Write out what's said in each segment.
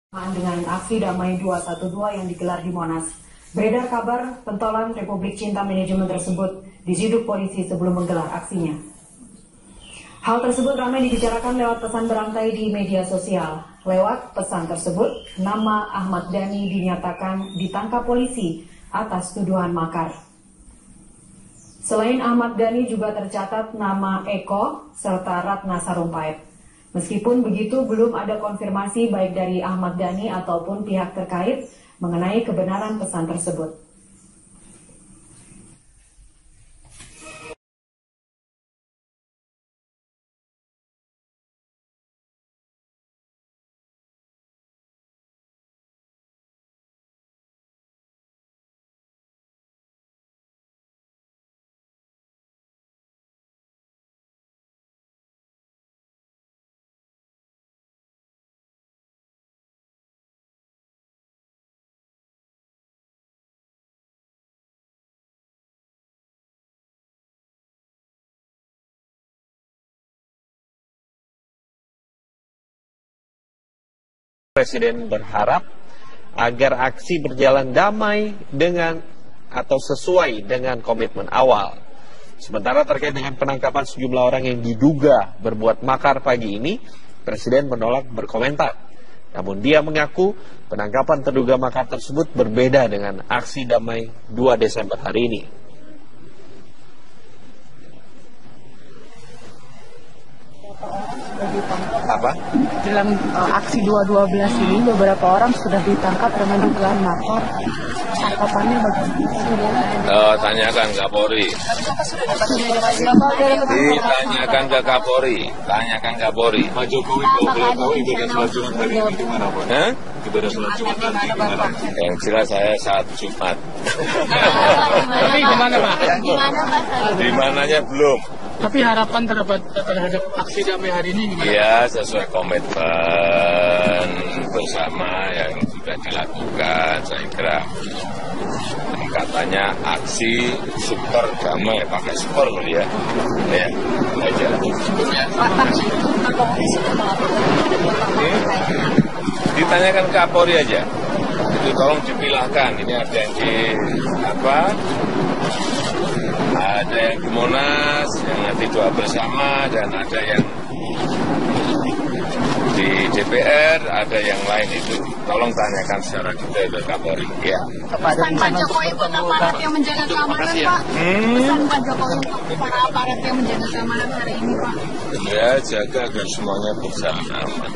Dengan aksi damai 212 yang digelar di Monas. Beredar kabar pentolan Republik Cinta Manajemen tersebut diciduk polisi sebelum menggelar aksinya. Hal tersebut ramai dibicarakan lewat pesan berantai di media sosial. Lewat pesan tersebut, nama Ahmad Dhani dinyatakan ditangkap polisi atas tuduhan makar. Selain Ahmad Dhani juga tercatat nama Eko serta Ratna Sarumpait. Meskipun begitu, belum ada konfirmasi baik dari Ahmad Dhani ataupun pihak terkait mengenai kebenaran pesan tersebut. Presiden berharap agar aksi berjalan damai dengan atau sesuai dengan komitmen awal. Sementara terkait dengan penangkapan sejumlah orang yang diduga berbuat makar pagi ini, Presiden menolak berkomentar. Namun dia mengaku penangkapan terduga makar tersebut berbeda dengan aksi damai 2 Desember hari ini. Apa? Dalam aksi 212 ini beberapa orang sudah ditangkap dengan dugaan makar. Tangkapannya bagaimana? Tanyakan Kapolri. Ditanyakan ke Kapolri. Tanyakan Kapolri. Pak Jokowi boleh tahu ibadah sholat Jumat hari ini di mana, Pak? Ibadah sholat Jumat nanti di mana? Yang jelas saya saat Jumat. Tapi gimana Pak? Di mananya belum. Tapi harapan terhadap aksi damai hari ini gimana? Ya, sesuai komitmen bersama yang sudah dilakukan, saya kira. Katanya aksi super damai, pakai super ya. Ya, aja. Ditanyakan ke Kapolri aja. Itu tolong dipilahkan. Ini ada yang di ada yang di Monas, yang nanti doa bersama, dan ada yang di DPR, ada yang lain itu. Tolong tanyakan secara detail ke Kapolri. Ya. Pesan Pak Jokowi untuk aparat yang menjaga keamanan, Pak. Pesan Pak Jokowi untuk para aparat yang menjaga keamanan hari ini, Pak. Ya, jaga agar semuanya berjalan aman.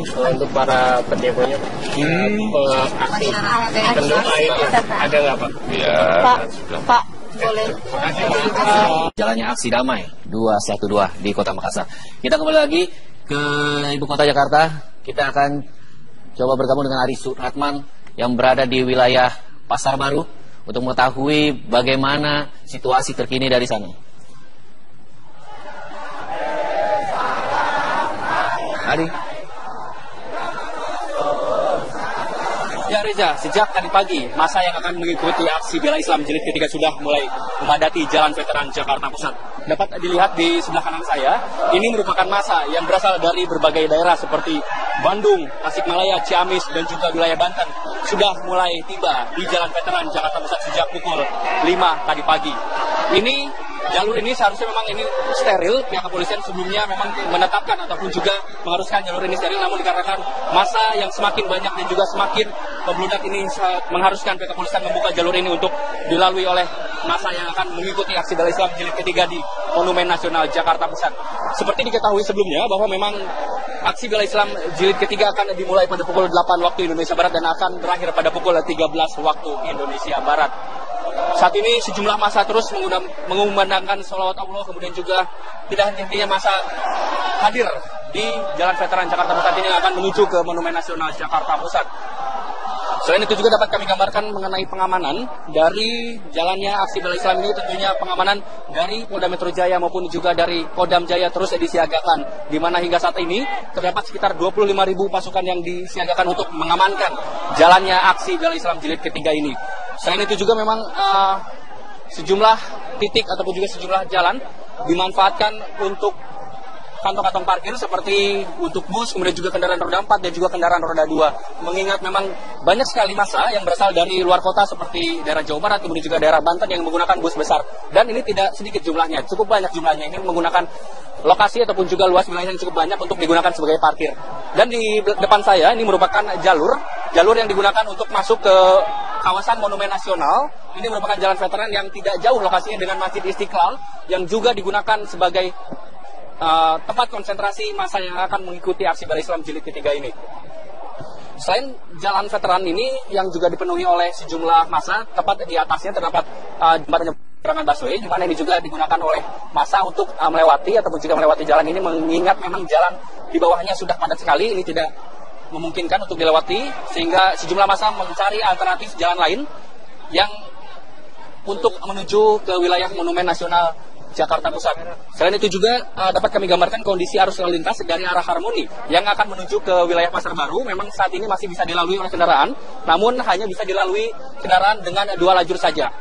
Untuk para pendemonya, aksi pendukung itu ada nggak Pak? Ya, Pak, boleh. Jalannya aksi damai 212 di Kota Makassar. Kita kembali lagi ke Ibu Kota Jakarta. Kita akan coba bergabung dengan Ari Suratman yang berada di wilayah Pasar Baru untuk mengetahui bagaimana situasi terkini dari sana. Ari. Ya Reza, sejak tadi pagi, masa yang akan mengikuti aksi bela Islam jilid ketiga sudah mulai memadati Jalan Veteran Jakarta Pusat. Dapat dilihat di sebelah kanan saya, ini merupakan masa yang berasal dari berbagai daerah seperti Bandung, Tasikmalaya, Ciamis, dan juga wilayah Banten. Sudah mulai tiba di Jalan Veteran Jakarta Pusat sejak pukul 5 tadi pagi. Jalur ini seharusnya memang ini steril, pihak kepolisian sebelumnya memang menetapkan ataupun juga mengharuskan jalur ini steril, namun dikarenakan masa yang semakin banyak dan juga semakin membludak ini mengharuskan pihak kepolisian membuka jalur ini untuk dilalui oleh masa yang akan mengikuti aksi bela Islam jilid ketiga di Monumen Nasional Jakarta Pusat. Seperti diketahui sebelumnya bahwa memang aksi bela Islam jilid ketiga akan dimulai pada pukul 8 waktu Indonesia Barat dan akan berakhir pada pukul 13 waktu Indonesia Barat. Saat ini sejumlah masa terus mengumandangkan sholawat Allah, kemudian juga tidak henti-hentinya masa hadir di Jalan Veteran Jakarta Pusat ini akan menuju ke Monumen Nasional Jakarta Pusat. Selain itu juga dapat kami gambarkan mengenai pengamanan dari jalannya aksi bela Islam ini, tentunya pengamanan dari Polda Metro Jaya maupun juga dari Kodam Jaya terus disiagakan, di mana hingga saat ini terdapat sekitar 25.000 pasukan yang disiagakan untuk mengamankan jalannya aksi bela Islam jilid ketiga ini. Selain itu juga memang sejumlah titik ataupun juga sejumlah jalan dimanfaatkan untuk kantong-kantong parkir seperti untuk bus, kemudian juga kendaraan roda 4 dan juga kendaraan roda 2. Mengingat memang banyak sekali massa yang berasal dari luar kota seperti daerah Jawa Barat, kemudian juga daerah Banten yang menggunakan bus besar. Dan ini tidak sedikit jumlahnya, cukup banyak jumlahnya. Ini menggunakan lokasi ataupun juga luas wilayah yang cukup banyak untuk digunakan sebagai parkir. Dan di depan saya ini merupakan jalur yang digunakan untuk masuk ke kawasan Monumen Nasional. Ini merupakan jalan veteran yang tidak jauh lokasinya dengan Masjid Istiqlal yang juga digunakan sebagai tempat konsentrasi massa yang akan mengikuti aksi Bela Islam Jilid ketiga ini. Selain jalan veteran ini yang juga dipenuhi oleh sejumlah massa, tepat di atasnya terdapat jembatan penyeberangan busway, di mana ini juga digunakan oleh massa untuk melewati ataupun juga melewati jalan ini, mengingat memang jalan di bawahnya sudah padat sekali, ini tidak memungkinkan untuk dilewati, sehingga sejumlah massa mencari alternatif jalan lain yang untuk menuju ke wilayah Monumen Nasional Jakarta Pusat. Selain itu juga dapat kami gambarkan kondisi arus lalu lintas dari arah Harmoni yang akan menuju ke wilayah Pasar Baru. Memang saat ini masih bisa dilalui oleh kendaraan, namun hanya bisa dilalui kendaraan dengan 2 lajur saja.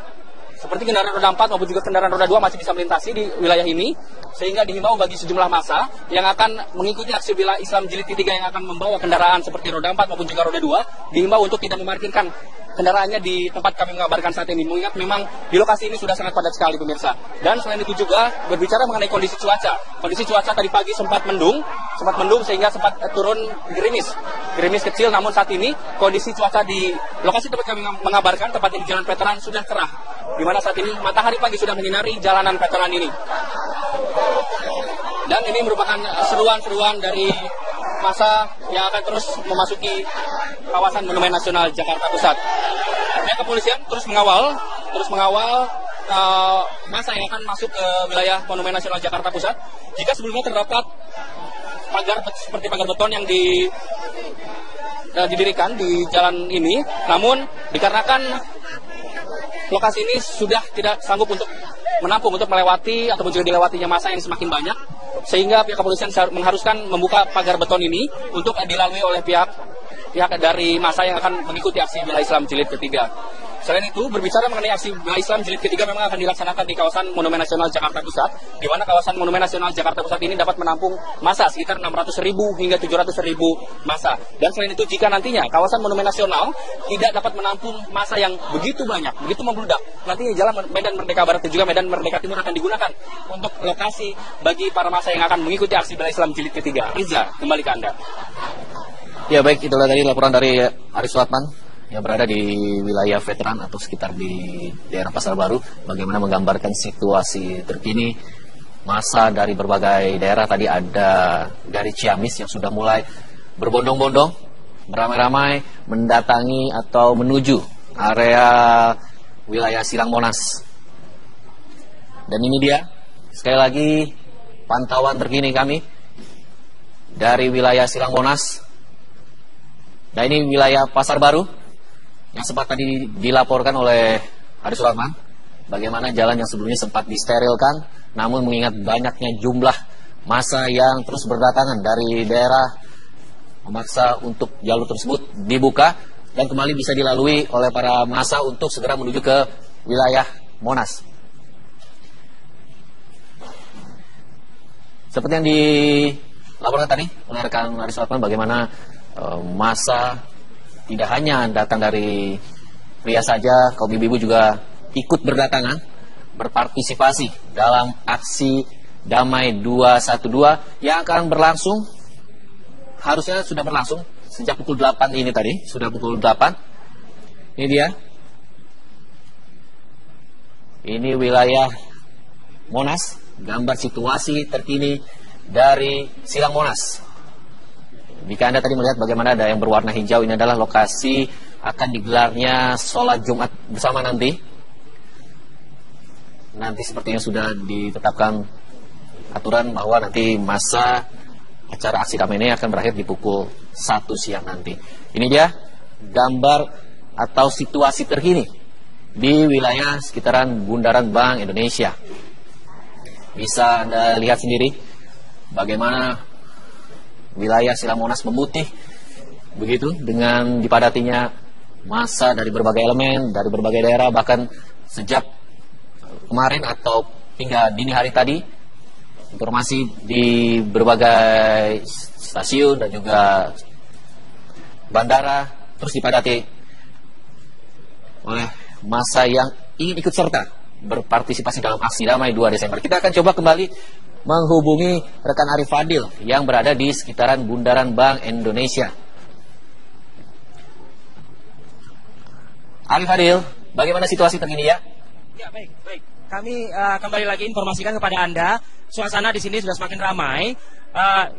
Seperti kendaraan roda 4 maupun juga kendaraan roda 2 masih bisa melintasi di wilayah ini, sehingga dihimbau bagi sejumlah massa yang akan mengikuti aksi Bela Islam Jilid ketiga yang akan membawa kendaraan seperti roda 4 maupun juga roda 2, dihimbau untuk tidak memarkirkan kendaraannya di tempat kami mengabarkan saat ini, mengingat memang di lokasi ini sudah sangat padat sekali pemirsa. Dan selain itu juga berbicara mengenai kondisi cuaca. Kondisi cuaca tadi pagi sempat mendung sehingga sempat turun gerimis kecil, namun saat ini kondisi cuaca di lokasi tempat kami mengabarkan, tepatnya di Jalan Veteran, sudah cerah, di mana saat ini matahari pagi sudah menyinari jalanan veteran ini. Dan ini merupakan seruan-seruan dari massa yang akan terus memasuki kawasan Monumen Nasional Jakarta Pusat. Pihak kepolisian terus mengawal massa yang akan masuk ke wilayah Monumen Nasional Jakarta Pusat. Jika sebelumnya terdapat pagar seperti pagar beton yang didirikan di jalan ini, namun dikarenakan lokasi ini sudah tidak sanggup untuk menampung, untuk melewati ataupun juga dilewatinya massa yang semakin banyak, sehingga pihak kepolisian mengharuskan membuka pagar beton ini untuk dilalui oleh pihak dari massa yang akan mengikuti aksi Bela Islam Jilid ketiga. Selain itu, berbicara mengenai aksi Bela Islam Jilid ketiga memang akan dilaksanakan di kawasan Monumen Nasional Jakarta Pusat, di mana kawasan Monumen Nasional Jakarta Pusat ini dapat menampung massa sekitar 600.000 hingga 700.000 massa. Dan selain itu, jika nantinya kawasan Monumen Nasional tidak dapat menampung massa yang begitu banyak, begitu membludak, nantinya jalan Medan Merdeka Barat dan juga Medan Merdeka Timur akan digunakan untuk lokasi bagi para massa yang akan mengikuti aksi Bela Islam Jilid ketiga. Riza, kembali ke Anda. Ya baik, itulah tadi laporan dari Aris Suratman yang berada di wilayah veteran atau sekitar di daerah Pasar Baru, bagaimana menggambarkan situasi terkini massa dari berbagai daerah. Tadi ada dari Ciamis yang sudah mulai berbondong-bondong, beramai-ramai mendatangi atau menuju area wilayah Silang Monas. Dan ini dia, sekali lagi pantauan terkini kami dari wilayah Silang Monas. Nah ini wilayah Pasar Baru yang sempat tadi dilaporkan oleh Aris Suratman, bagaimana jalan yang sebelumnya sempat disterilkan, namun mengingat banyaknya jumlah massa yang terus berdatangan dari daerah, memaksa untuk jalur tersebut dibuka dan kembali bisa dilalui oleh para massa untuk segera menuju ke wilayah Monas. Seperti yang dilaporkan tadi oleh rekan Aris Suratman, bagaimana massa tidak hanya datang dari pria saja, kaum ibu-ibu juga ikut berdatangan, berpartisipasi dalam aksi damai 212 yang akan berlangsung, harusnya sudah berlangsung sejak pukul 8 ini tadi, sudah pukul 8. Ini dia. Ini wilayah Monas, gambar situasi terkini dari Silang Monas. Jika Anda tadi melihat bagaimana ada yang berwarna hijau, ini adalah lokasi akan digelarnya sholat Jumat bersama nanti. Nanti sepertinya sudah ditetapkan aturan bahwa nanti masa acara aksi damai ini akan berakhir di pukul 1 siang nanti. Ini dia gambar atau situasi terkini di wilayah sekitaran Bundaran Bank Indonesia. Bisa Anda lihat sendiri bagaimana wilayah Silang Monas memutih begitu dengan dipadatinya massa dari berbagai elemen, dari berbagai daerah, bahkan sejak kemarin atau hingga dini hari tadi informasi di berbagai stasiun dan juga bandara terus dipadati oleh massa yang ingin ikut serta berpartisipasi dalam aksi damai 2 Desember. Kita akan coba kembali menghubungi rekan Arif Fadil yang berada di sekitaran Bundaran Bank Indonesia. Arif Fadil, bagaimana situasi terkini ya? Ya, baik. Kami kembali lagi informasikan kepada Anda, suasana di sini sudah semakin ramai.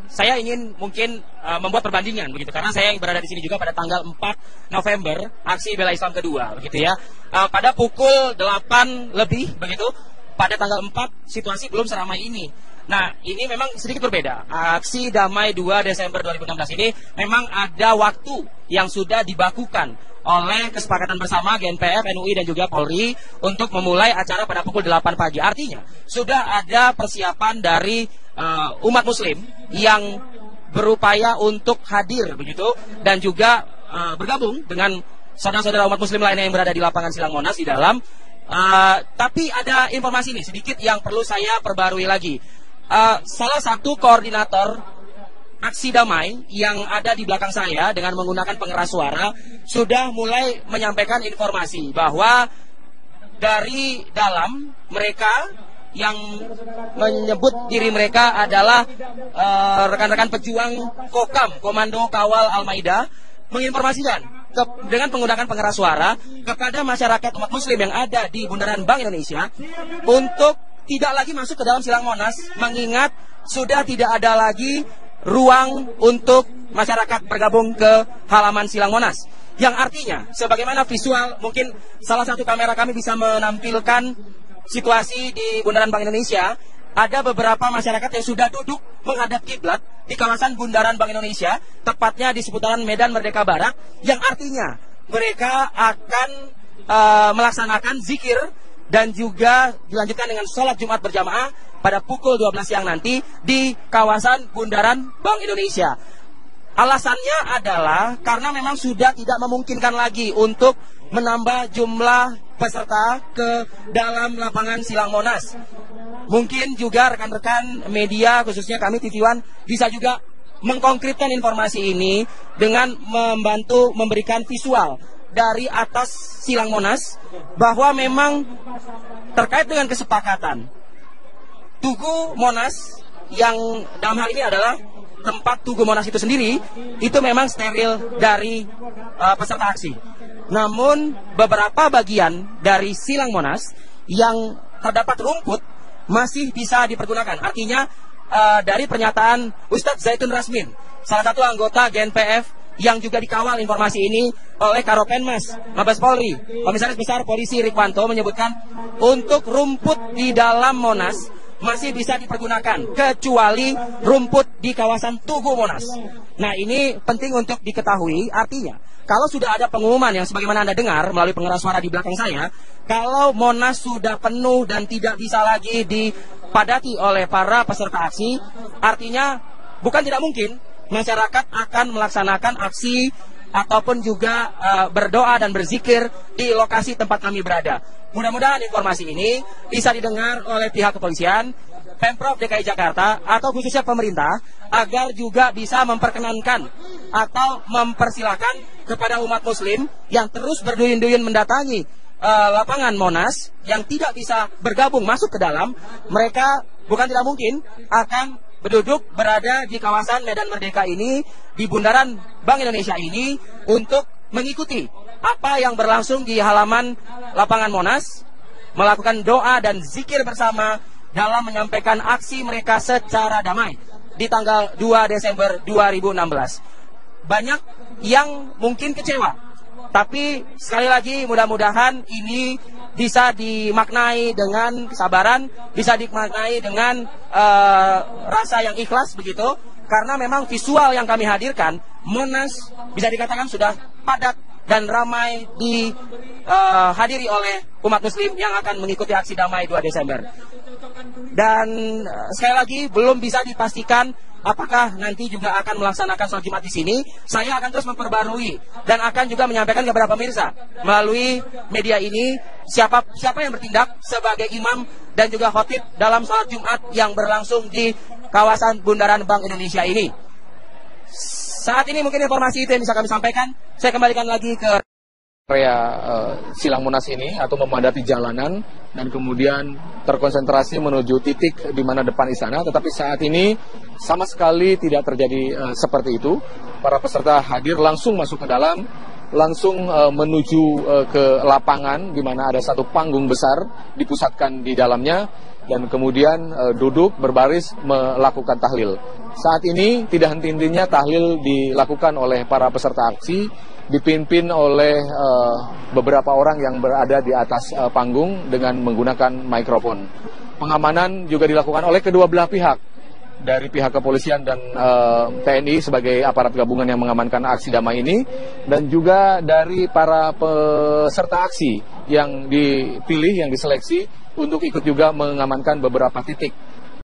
Saya ingin mungkin membuat perbandingan begitu, karena saya yang berada di sini juga pada tanggal 4 November aksi bela Islam kedua begitu ya. Pada pukul 8 lebih begitu, pada tanggal 4 situasi belum seramai ini. Nah, ini memang sedikit berbeda. Aksi damai 2 Desember 2016 ini memang ada waktu yang sudah dibakukan oleh kesepakatan bersama GNPF, NUI dan juga Polri untuk memulai acara pada pukul 8 pagi. Artinya sudah ada persiapan dari umat muslim yang berupaya untuk hadir begitu dan juga bergabung dengan saudara-saudara umat muslim lainnya yang berada di lapangan Silang Monas di dalam. Tapi ada informasi nih sedikit yang perlu saya perbarui lagi. Salah satu koordinator aksi damai yang ada di belakang saya dengan menggunakan pengeras suara sudah mulai menyampaikan informasi bahwa dari dalam mereka yang menyebut diri mereka adalah rekan-rekan pejuang Kokam, Komando Kawal Al-Maida, menginformasikan dengan menggunakan pengeras suara kepada masyarakat umat muslim yang ada di Bundaran Bank Indonesia untuk tidak lagi masuk ke dalam Silang Monas, mengingat sudah tidak ada lagi ruang untuk masyarakat bergabung ke halaman Silang Monas. Yang artinya, sebagaimana visual, mungkin salah satu kamera kami bisa menampilkan situasi di Bundaran Bank Indonesia. Ada beberapa masyarakat yang sudah duduk menghadap kiblat di kawasan Bundaran Bank Indonesia, tepatnya di seputaran Medan Merdeka Barat, yang artinya mereka akan melaksanakan zikir dan juga dilanjutkan dengan sholat Jumat berjamaah pada pukul 12 siang nanti di kawasan Bundaran Bank Indonesia. Alasannya adalah karena memang sudah tidak memungkinkan lagi untuk menambah jumlah peserta ke dalam lapangan Silang Monas. Mungkin juga rekan-rekan media, khususnya kami TV One, bisa juga mengkonkretkan informasi ini dengan membantu memberikan visual dari atas Silang Monas bahwa memang terkait dengan kesepakatan Tugu Monas yang dalam hal ini adalah tempat Tugu Monas itu sendiri itu memang steril dari peserta aksi. Namun beberapa bagian dari Silang Monas yang terdapat rumput masih bisa dipergunakan. Artinya dari pernyataan Ustadz Zaitun Rasmin, salah satu anggota GNPF yang juga dikawal informasi ini oleh Karopenmas Mabes Polri, Komisaris Besar Polisi Rikwanto menyebutkan untuk rumput di dalam Monas masih bisa dipergunakan kecuali rumput di kawasan Tugu Monas. Nah, ini penting untuk diketahui. Artinya kalau sudah ada pengumuman yang sebagaimana Anda dengar melalui pengeras suara di belakang saya, kalau Monas sudah penuh dan tidak bisa lagi dipadati oleh para peserta aksi, artinya bukan tidak mungkin masyarakat akan melaksanakan aksi ataupun juga berdoa dan berzikir di lokasi tempat kami berada. Mudah-mudahan informasi ini bisa didengar oleh pihak kepolisian, Pemprov DKI Jakarta, atau khususnya pemerintah, agar juga bisa memperkenankan atau mempersilahkan kepada umat muslim yang terus berduyun-duyun mendatangi lapangan Monas, yang tidak bisa bergabung masuk ke dalam, mereka bukan tidak mungkin akan berduduk berada di kawasan Medan Merdeka ini, di Bundaran Bank Indonesia ini, untuk mengikuti apa yang berlangsung di halaman lapangan Monas, melakukan doa dan zikir bersama dalam menyampaikan aksi mereka secara damai di tanggal 2 Desember 2016. Banyak yang mungkin kecewa, tapi sekali lagi mudah-mudahan ini bisa dimaknai dengan kesabaran, bisa dimaknai dengan rasa yang ikhlas begitu, karena memang visual yang kami hadirkan, Monas bisa dikatakan sudah padat dan ramai dihadiri oleh umat muslim yang akan mengikuti aksi damai 2 Desember. dan sekali lagi belum bisa dipastikan apakah nanti juga akan melaksanakan sholat Jumat di sini. Saya akan terus memperbarui dan akan juga menyampaikan kepada pemirsa melalui media ini siapa yang bertindak sebagai imam dan juga khotib dalam sholat Jumat yang berlangsung di kawasan Bundaran Bank Indonesia ini. Saat ini mungkin informasi itu yang bisa kami sampaikan. Saya kembalikan lagi ke area Silang Monas ini atau memadati jalanan dan kemudian terkonsentrasi menuju titik di mana depan istana. Tetapi saat ini sama sekali tidak terjadi seperti itu. Para peserta hadir langsung masuk ke dalam, langsung menuju ke lapangan di mana ada satu panggung besar dipusatkan di dalamnya dan kemudian duduk berbaris melakukan tahlil. Saat ini tidak henti-hentinya tahlil dilakukan oleh para peserta aksi, dipimpin oleh beberapa orang yang berada di atas panggung dengan menggunakan mikrofon. Pengamanan juga dilakukan oleh kedua belah pihak, dari pihak kepolisian dan TNI sebagai aparat gabungan yang mengamankan aksi damai ini, dan juga dari para peserta aksi yang dipilih, yang diseleksi untuk ikut juga mengamankan beberapa titik